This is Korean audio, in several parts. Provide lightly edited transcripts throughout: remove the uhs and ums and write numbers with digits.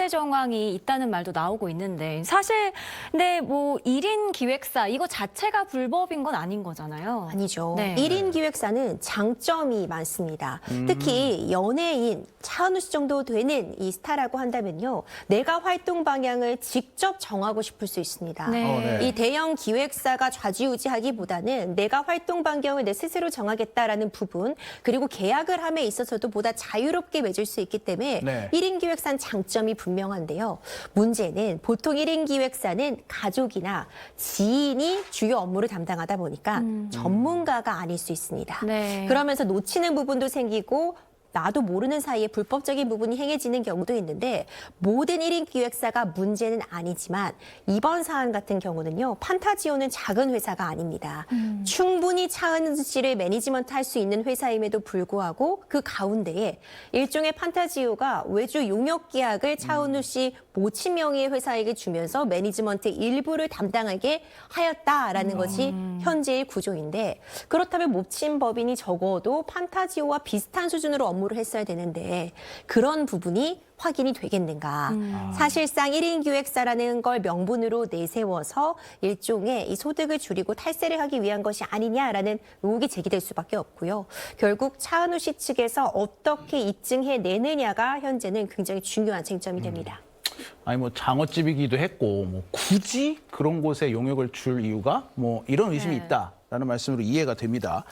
자체 정황이 있다는 말도 나오고 있는데 사실 근데 뭐 1인 기획사 이거 자체가 불법인 건 아닌 거잖아요. 아니죠. 네. 1인 기획사는 장점이 많습니다. 특히 연예인, 차은우 씨 정도 되는 이 스타라고 한다면요. 내가 활동 방향을 직접 정하고 싶을 수 있습니다. 네. 이 대형 기획사가 좌지우지하기보다는 내가 활동 반경을 내 스스로 정하겠다라는 부분, 그리고 계약을 함에 있어서도 보다 자유롭게 맺을 수 있기 때문에 네. 1인 기획사는 장점이 분명한데요. 문제는 보통 1인 기획사는 가족이나 지인이 주요 업무를 담당하다 보니까 전문가가 아닐 수 있습니다. 네. 그러면서 놓치는 부분도 생기고 나도 모르는 사이에 불법적인 부분이 행해지는 경우도 있는데 모든 1인 기획사가 문제는 아니지만 이번 사안 같은 경우는요. 판타지오는 작은 회사가 아닙니다. 충분히 차은우 씨를 매니지먼트 할 수 있는 회사임에도 불구하고 그 가운데에 일종의 판타지오가 외주 용역 계약을 차은우 씨 모친 명의의 회사에게 주면서 매니지먼트 일부를 담당하게 하였다라는 것이 현재의 구조인데 그렇다면 모친 법인이 적어도 판타지오와 비슷한 수준으로 업무를 했어야 되는데 그런 부분이 확인이 되겠는가. 사실상 1인 기획사라는 걸 명분으로 내세워서 일종의 이 소득을 줄이고 탈세를 하기 위한 것이 아니냐라는 의혹이 제기될 수밖에 없고요. 결국 차은우 씨 측에서 어떻게 입증해내느냐가 현재는 굉장히 중요한 쟁점이 됩니다. 아니 뭐 장어집이기도 했고 뭐 굳이 그런 곳에 용역을 줄 이유가 뭐 이런 의심이 있다라는 말씀으로 이해가 됩니다.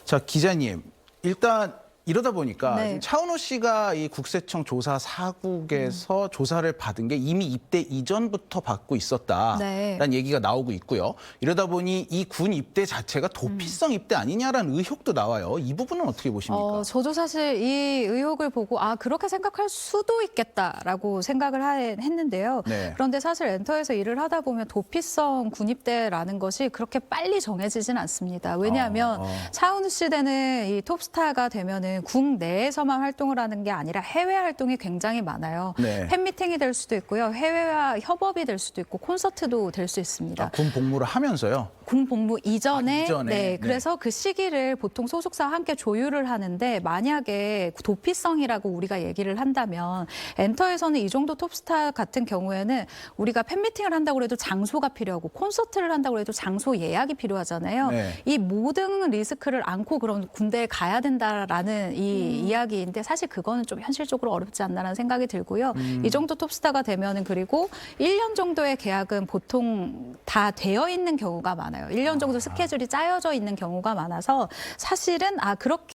자, 기자님, 일단 이러다 보니까 네. 지금 차은우 씨가 이 국세청 조사 사국에서 조사를 받은 게 이미 입대 이전부터 받고 있었다라는 네. 얘기가 나오고 있고요. 이러다 보니 이 군 입대 자체가 도피성 입대 아니냐라는 의혹도 나와요. 이 부분은 어떻게 보십니까? 저도 사실 이 의혹을 보고 그렇게 생각할 수도 있겠다라고 생각을 했는데요. 네. 그런데 사실 엔터에서 일을 하다 보면 도피성 군입대라는 것이 그렇게 빨리 정해지진 않습니다. 왜냐하면 차은우 씨 되는 이 톱스타가 되면은 국내에서만 활동을 하는 게 아니라 해외 활동이 굉장히 많아요. 네. 팬미팅이 될 수도 있고요. 해외와 협업이 될 수도 있고 콘서트도 될 수 있습니다. 군 복무를 하면서요. 군 복무 이전에, 이전에. 네, 그래서 그 시기를 보통 소속사와 함께 조율을 하는데 만약에 도피성이라고 우리가 얘기를 한다면 엔터에서는 이 정도 톱스타 같은 경우에는 우리가 팬미팅을 한다고 해도 장소가 필요하고 콘서트를 한다고 해도 장소 예약이 필요하잖아요. 네. 이 모든 리스크를 안고 그런 군대에 가야 된다라는 이 이야기인데 사실 그거는 좀 현실적으로 어렵지 않나라는 생각이 들고요. 이 정도 톱스타가 되면은 그리고 1년 정도의 계약은 보통 다 되어 있는 경우가 많아요. 1년 정도 스케줄이 짜여져 있는 경우가 많아서 사실은 그렇게